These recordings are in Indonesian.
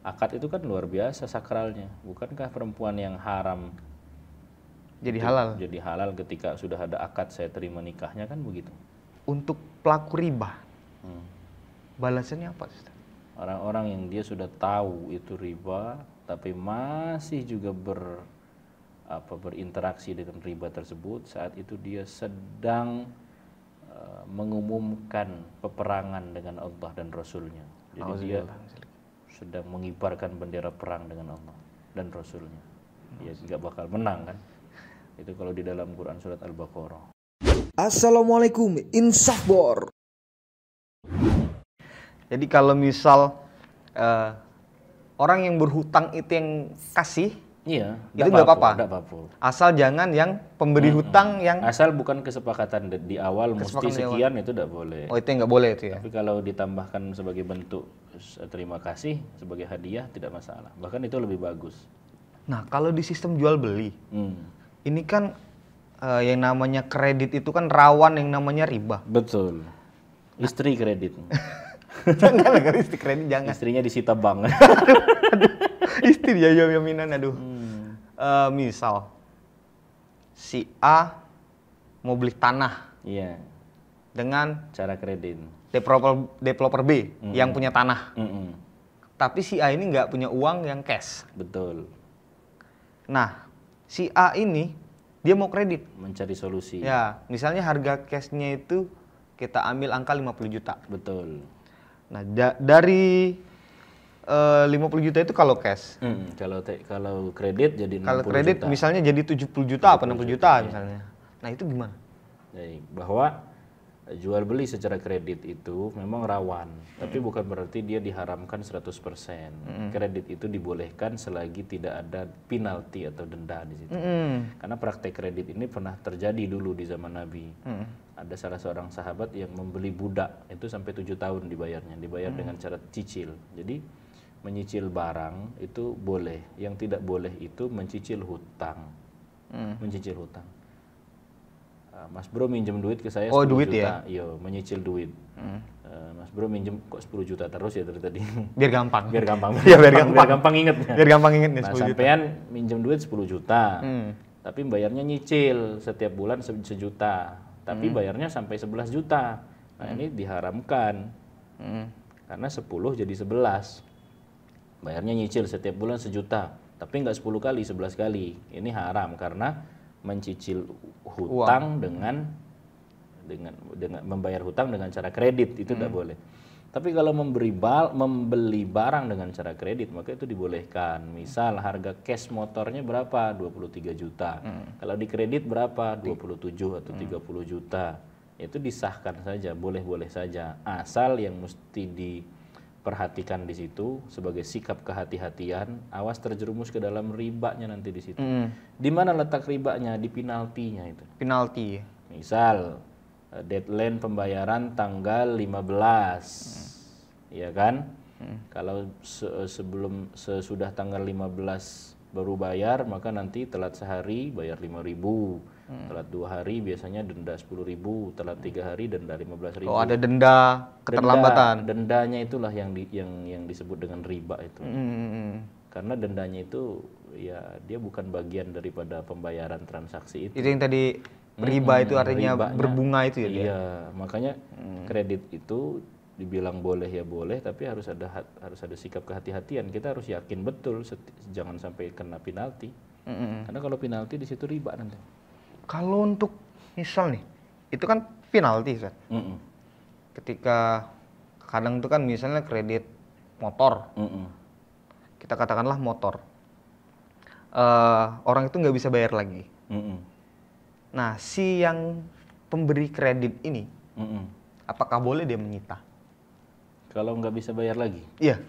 Akad itu kan luar biasa sakralnya. Bukankah perempuan yang haram Jadi itu halal. jadi halal ketika sudah ada akad saya terima nikahnya, kan begitu? Untuk pelaku riba, Hmm. balasannya apa, Ustaz? Orang-orang yang dia sudah tahu itu riba, tapi masih juga berinteraksi dengan riba tersebut, saat itu dia sedang mengumumkan peperangan dengan Allah dan Rasulnya. Jadi dia sedang mengibarkan bendera perang dengan Allah dan Rasulnya. Dia nggak bakal menang kan? Itu kalau di dalam Quran surat Al-Baqarah. Assalamualaikum Insafbor. Jadi kalau misal orang yang berhutang itu yang kasih, Iya, itu nggak apa-apa. nggak apa-apa. Asal jangan yang pemberi hutang yang Asal bukan kesepakatan di awal mesti Kesepakatan di sekian, itu tidak boleh. oh itu yang nggak boleh itu ya. Tapi kalau ditambahkan sebagai bentuk terima kasih, sebagai hadiah, tidak masalah. Bahkan itu lebih bagus. Nah kalau di sistem jual beli, ini kan yang namanya kredit itu kan rawan yang namanya riba. Betul. Istri kredit. Jangan agar istri kredit jangan. Istrinya disita bank. Istri ya yaminan aduh. Misal si A mau beli tanah Iya, dengan cara kredit. developer B yang punya tanah. Mm-mm. Tapi si A ini nggak punya uang yang cash. Betul. Nah, si A ini dia mau kredit. Mencari solusi. Ya, misalnya harga cashnya itu kita ambil angka 50 juta. Betul. Nah, dari 50 juta itu kalau cash. Kalau kredit jadi 60 Kalau kredit juta. misalnya jadi 70 juta apa 60 juta misalnya. Nah, itu gimana? Baik, bahwa jual beli secara kredit itu memang rawan, tapi bukan berarti dia diharamkan 100%. Kredit itu dibolehkan selagi tidak ada penalti atau denda di situ. Karena praktek kredit ini pernah terjadi dulu di zaman Nabi. Ada salah seorang sahabat yang membeli budak, itu sampai 7 tahun dibayarnya, dibayar dengan cara cicil. Jadi menyicil barang itu boleh, yang tidak boleh itu mencicil hutang. Mencicil hutang. Mas Bro minjem duit ke saya 10 duit juta, ya? iya, menyicil duit. Mas Bro minjem kok 10 juta terus ya dari tadi. Biar gampang. Biar gampang. Iya, biar gampang. Biar gampang ingetnya. Biar gampang inget nih Nah, 10 juta. sampean minjem duit 10 juta. Tapi bayarnya nyicil setiap bulan sejuta. Tapi bayarnya sampai 11 juta. Nah, ini diharamkan. Karena 10 jadi 11. Bayarnya nyicil setiap bulan sejuta. Tapi nggak 10 kali, 11 kali. Ini haram karena mencicil hutang dengan membayar hutang dengan cara kredit, itu tidak boleh. Tapi kalau membeli barang dengan cara kredit, maka itu dibolehkan. Misal harga cash motornya berapa? 23 juta. Kalau di kredit berapa? 27 atau 30 juta. Itu disahkan saja, boleh-boleh saja. Asal yang mesti diperhatikan di situ sebagai sikap kehati-hatian, awas terjerumus ke dalam ribanya nanti di situ. Di mana letak ribanya? Di penaltinya itu. Penalti. Misal deadline pembayaran tanggal 15. Ya kan? Kalau sesudah tanggal 15 baru bayar, maka nanti telat sehari bayar 5.000. Telat 2 hari biasanya denda 10.000, telat 3 hari denda 15.000. Oh, ada denda keterlambatan. Dendanya itulah yang disebut dengan riba itu. Karena dendanya itu ya dia bukan bagian daripada pembayaran transaksi itu. Itu yang tadi riba itu artinya Ribanya, berbunga itu ya dia? Iya, makanya kredit itu dibilang boleh ya boleh, tapi harus ada sikap kehati-hatian. Kita harus yakin betul jangan sampai kena penalti. Karena kalau penalti di situ riba nanti. Kalau untuk misal nih, itu kan penalti kan? Ketika kadang itu kan misalnya kredit motor, kita katakanlah motor, orang itu nggak bisa bayar lagi. Nah, si yang pemberi kredit ini, apakah boleh dia menyita? Kalau nggak bisa bayar lagi? Iya.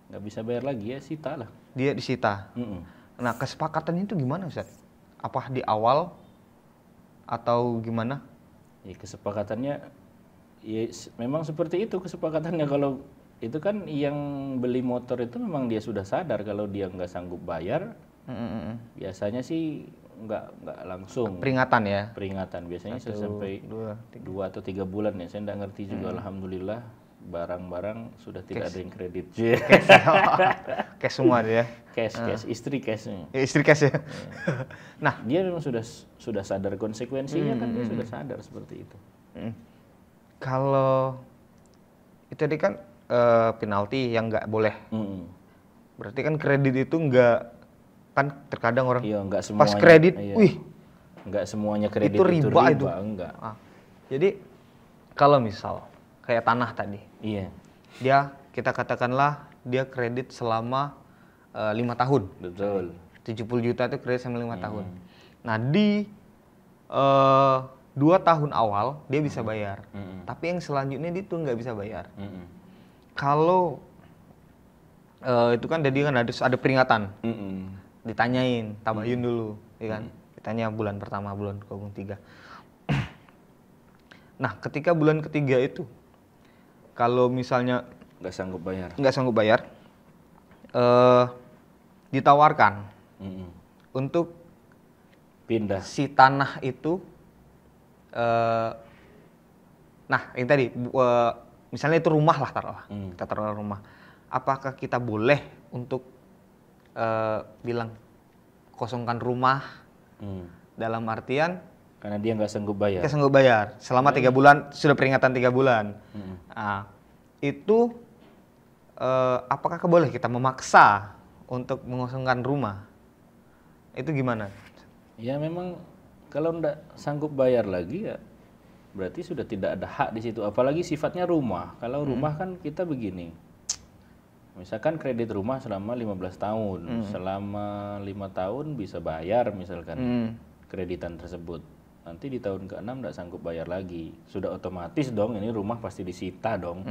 Nggak bisa bayar lagi ya sita lah. Dia disita. Nah, kesepakatannya itu gimana, Ustaz? Apa di awal atau gimana? Ya, kesepakatannya ya memang seperti itu kesepakatannya. Kalau itu kan yang beli motor itu memang dia sudah sadar kalau dia nggak sanggup bayar, biasanya sih nggak langsung Peringatan ya? peringatan. Biasanya 1, sampai 2 atau 3 bulan ya, saya nggak ngerti juga. Alhamdulillah barang-barang sudah tidak ada yang kredit. Cash semua dia. Cash, istri cashnya. Istri cash ya. Nah, dia memang sudah sadar konsekuensinya kan, dia sudah sadar seperti itu. Kalau itu tadi kan penalti yang nggak boleh. Berarti kan kredit itu nggak, kan terkadang orang nggak semuanya, pas kredit, wih, nggak semuanya kredit itu riba itu. Enggak. Jadi kalau misal kayak tanah tadi, kita katakanlah dia kredit selama 5 tahun. Betul. 70 juta itu kredit selama 5 tahun. Nah di 2 tahun awal dia bisa bayar, tapi yang selanjutnya dia tuh nggak bisa bayar. Kalau itu kan jadi kan ada peringatan, ditanyain, tabayun dulu, ya kan? Ditanya bulan pertama, bulan ke-3. Nah, ketika bulan ketiga itu, kalau misalnya nggak sanggup bayar, ditawarkan untuk pindah si tanah itu, nah ini tadi, misalnya itu rumah lah, taruhlah, kita taruh rumah. Apakah kita boleh untuk bilang kosongkan rumah dalam artian karena dia nggak sanggup bayar? Nggak sanggup bayar selama 3 bulan, sudah peringatan 3 bulan. Nah, itu apakah boleh kita memaksa untuk mengosongkan rumah? Itu gimana? Ya memang kalau nggak sanggup bayar lagi ya berarti sudah tidak ada hak di situ. Apalagi sifatnya rumah. Kalau rumah kan kita begini. Misalkan kredit rumah selama 15 tahun, selama 5 tahun bisa bayar misalkan kreditan tersebut. Nanti di tahun ke-6 nggak sanggup bayar lagi. Sudah otomatis dong ini rumah pasti disita dong.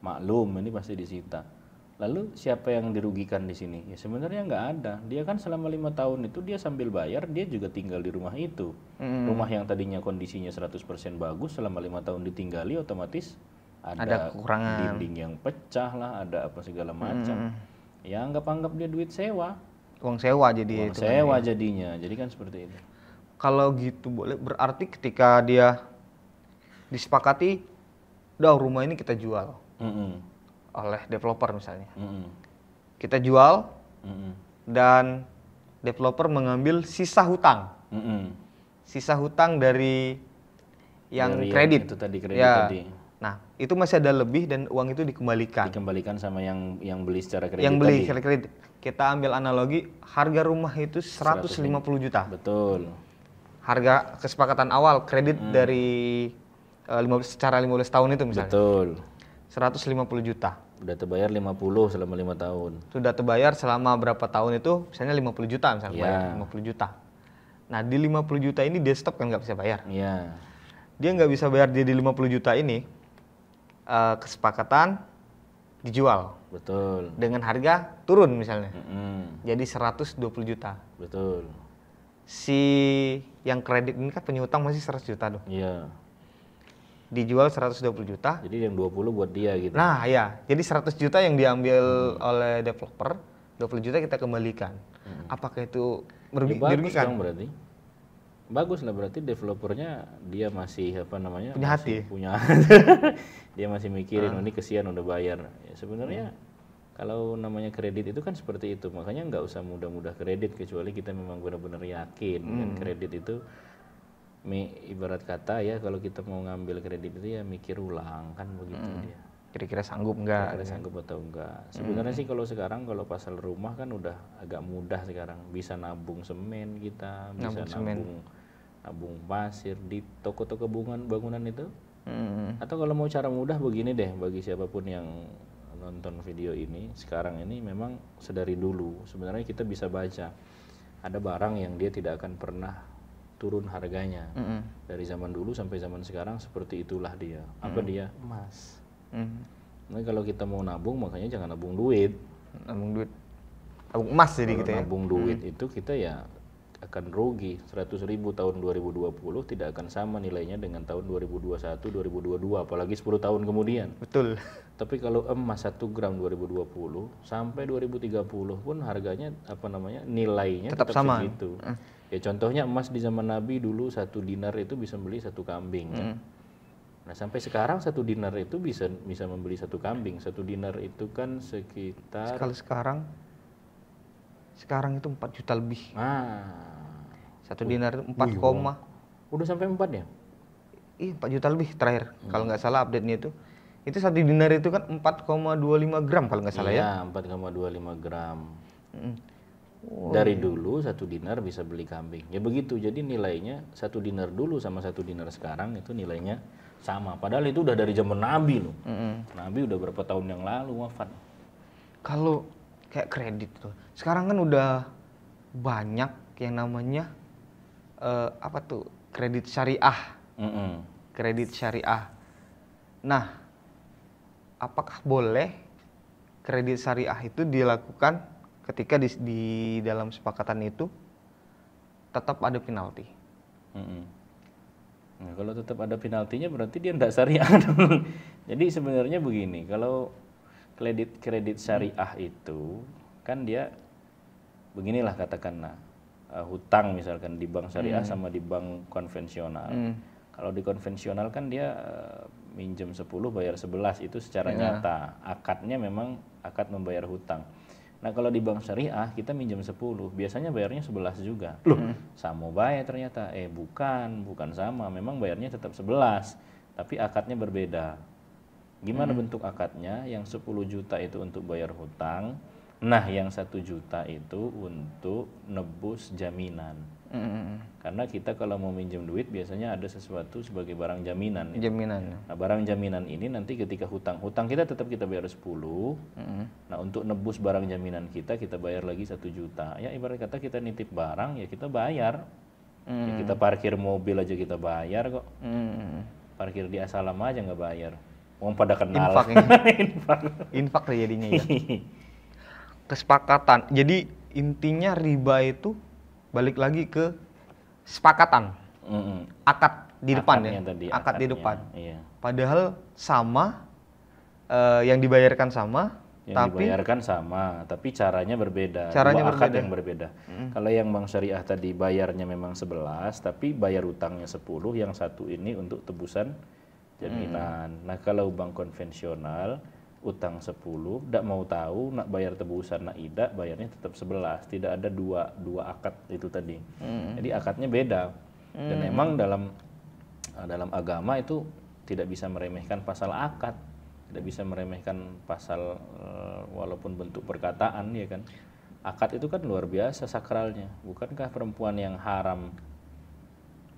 Maklum ini pasti disita. Lalu siapa yang dirugikan di sini? Ya sebenarnya nggak ada. Dia kan selama 5 tahun itu dia sambil bayar, dia juga tinggal di rumah itu. Rumah yang tadinya kondisinya 100% bagus, selama 5 tahun ditinggali otomatis ada kekurangan, dinding yang pecah lah, ada apa segala macam. Ya anggap dia duit sewa. Uang sewa jadi. Uang sewa jadinya. Jadi kan seperti itu. Kalau gitu boleh, berarti ketika dia disepakati, udah rumah ini kita jual oleh developer misalnya, kita jual dan developer mengambil sisa hutang, sisa hutang dari yang kredit, itu tadi kredit tadi. Nah itu masih ada lebih dan uang itu dikembalikan sama yang beli secara kredit. Yang beli secara kredit. Kita ambil analogi, harga rumah itu 150 juta. Betul. Harga kesepakatan awal kredit dari secara 15 tahun itu misalnya. Betul. 150 juta. Udah terbayar 50 selama 5 tahun. Sudah terbayar selama berapa tahun itu? Misalnya 50 juta misalnya, bayar 50 juta. Nah, di 50 juta ini dia stop kan nggak bisa bayar. Iya. Dia nggak bisa bayar di 50 juta ini, kesepakatan dijual. Betul. Dengan harga turun misalnya. Jadi 120 juta. Betul. Si yang kredit ini kan penyihutang masih 100 juta dong. Iya. Dijual 120 juta. Jadi yang 20 buat dia gitu. Nah ya, jadi 100 juta yang diambil oleh developer, 20 juta kita kembalikan. Apakah itu merugikan? Bagus dong berarti. Bagus lah berarti developernya dia masih punya hati. Dia masih mikirin ini kesian udah bayar. Ya, sebenarnya kalau namanya kredit itu kan seperti itu. Makanya nggak usah mudah-mudah kredit kecuali kita memang benar-benar yakin kan kredit itu ibarat kata ya kalau kita mau ngambil kredit itu ya mikir ulang kan begitu dia. Kira-kira sanggup enggak? Kira-kira sanggup atau enggak. Sebenarnya sih kalau sekarang kalau pasal rumah kan udah agak mudah sekarang. Bisa nabung semen kita, bisa nabung pasir di toko-toko bangunan itu. Atau kalau mau cara mudah begini deh bagi siapapun yang nonton video ini sekarang ini memang sedari dulu sebenarnya kita bisa baca ada barang yang dia tidak akan pernah turun harganya dari zaman dulu sampai zaman sekarang seperti itulah dia. Apa dia? Emas. Nah kalau kita mau nabung makanya jangan nabung duit. Nabung emas jadi gitu ya. Nabung duit itu kita ya akan rugi. 100.000 tahun 2020 tidak akan sama nilainya dengan tahun 2021, 2022 apalagi 10 tahun kemudian. Betul. Tapi kalau emas 1 gram 2020 sampai 2030 pun harganya nilainya tetap sama segitu. Ya contohnya emas di zaman Nabi dulu 1 dinar itu bisa beli 1 kambing kan. Nah sampai sekarang satu dinar itu bisa membeli satu kambing. Satu dinar itu kan sekitar. Kalau sekarang itu 4 juta lebih. Satu dinar itu 4, udah sampai 4 ya? Iya 4 juta lebih terakhir. Kalau nggak salah update-nya itu. Itu satu dinar itu kan 4,25 gram kalau nggak salah ya. Iya 4,25 gram. Dari dulu satu dinar bisa beli kambing. Ya begitu. Jadi nilainya satu dinar dulu sama satu dinar sekarang itu nilainya sama. Padahal itu udah dari zaman Nabi loh. Nabi udah berapa tahun yang lalu wafat. Kalau kayak kredit tuh, sekarang kan udah banyak yang namanya kredit syariah. Kredit syariah. Nah, apakah boleh kredit syariah itu dilakukan ketika di dalam sepakatan itu tetap ada penalti? Nah, kalau tetap ada penaltinya berarti dia tidak syariah. Jadi sebenarnya begini, kalau kredit syariah itu kan dia beginilah katakanlah hutang misalkan di bank syariah sama di bank konvensional. Kalau di konvensional kan dia minjem 10 bayar 11 itu secara nyata. Akadnya memang akad membayar hutang. Nah kalau di bank syariah kita minjem 10 biasanya bayarnya 11 juga. Loh sama bayar ternyata. Bukan sama, memang bayarnya tetap 11 tapi akadnya berbeda. Gimana bentuk akadnya? Yang 10 juta itu untuk bayar hutang. Nah yang 1 juta itu untuk nebus jaminan. Karena kita kalau mau minjem duit biasanya ada sesuatu sebagai barang jaminan. Nah barang jaminan ini nanti ketika hutang kita tetap kita bayar 10. Nah untuk nebus barang jaminan kita bayar lagi 1 juta. Ya ibarat kata kita nitip barang ya kita bayar. Ya, kita parkir mobil aja kita bayar kok. Parkir di Asalam aja nggak bayar. Wong pada kenal. Infak jadinya ya. Kesepakatan. Jadi intinya riba itu balik lagi ke sepakatan. Akad di depan ya. Akad di depan. Iya. Padahal sama yang dibayarkan sama, dibayarkan sama, tapi caranya berbeda. Dua akad yang berbeda. Kalau yang bank syariah tadi bayarnya memang 11, tapi bayar utangnya 10, yang satu ini untuk tebusan jaminan. Nah kalau bank konvensional utang 10, tidak mau tahu nak bayar tebusan nak tidak, bayarnya tetap 11. Tidak ada dua akad itu tadi. Jadi akadnya beda. Dan memang dalam agama itu tidak bisa meremehkan pasal akad, tidak bisa meremehkan pasal walaupun bentuk perkataan ya kan. Akad itu kan luar biasa sakralnya. Bukankah perempuan yang haram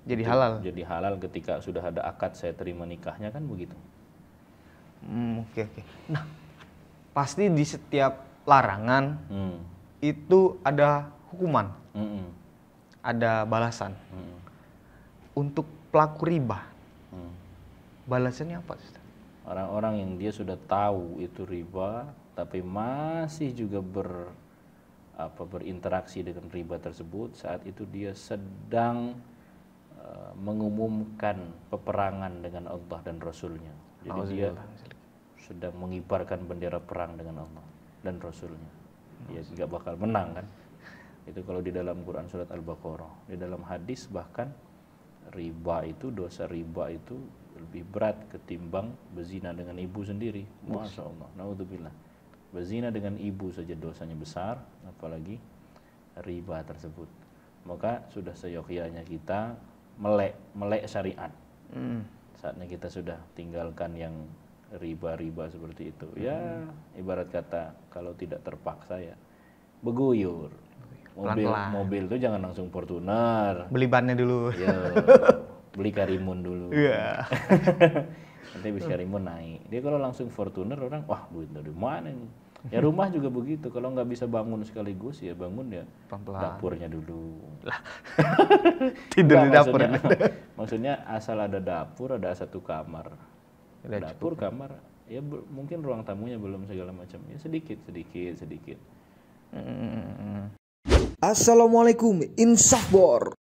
jadi halal? Jadi halal ketika sudah ada akad saya terima nikahnya kan begitu. Oke. Nah, pasti di setiap larangan itu ada hukuman, ada balasan. Untuk pelaku riba, balasannya apa? Orang-orang yang dia sudah tahu itu riba, tapi masih juga berinteraksi dengan riba tersebut, saat itu dia sedang mengumumkan peperangan dengan Allah dan Rasulnya. Jadi dia sedang mengibarkan bendera perang dengan Allah dan Rasulnya. Dia nggak bakal menang kan. Itu kalau di dalam Quran surat Al-Baqarah. Di dalam hadis bahkan dosa riba itu lebih berat ketimbang berzina dengan ibu sendiri. Masya Allah, naudzubillah. Berzina dengan ibu saja dosanya besar, apalagi riba tersebut. Maka sudah seyogyanya kita melek syariat. Saatnya kita sudah tinggalkan yang riba-riba seperti itu. Ya ibarat kata kalau tidak terpaksa ya beguyur. Mobil tuh jangan langsung Fortuner. Beli bannya dulu. Ya, beli Karimun dulu. Iya. Nanti habis Karimun naik. Dia kalau langsung Fortuner orang, wah duit dari mana nih? Ya rumah juga begitu. Kalau nggak bisa bangun sekaligus ya bangun ya pelan-pelan. Dapurnya dulu. Tidur di dapur. Maksudnya asal ada dapur, ada satu kamar. Dapur, kamar, ya mungkin ruang tamunya belum segala macam. Ya sedikit. Assalamualaikum Insafbor.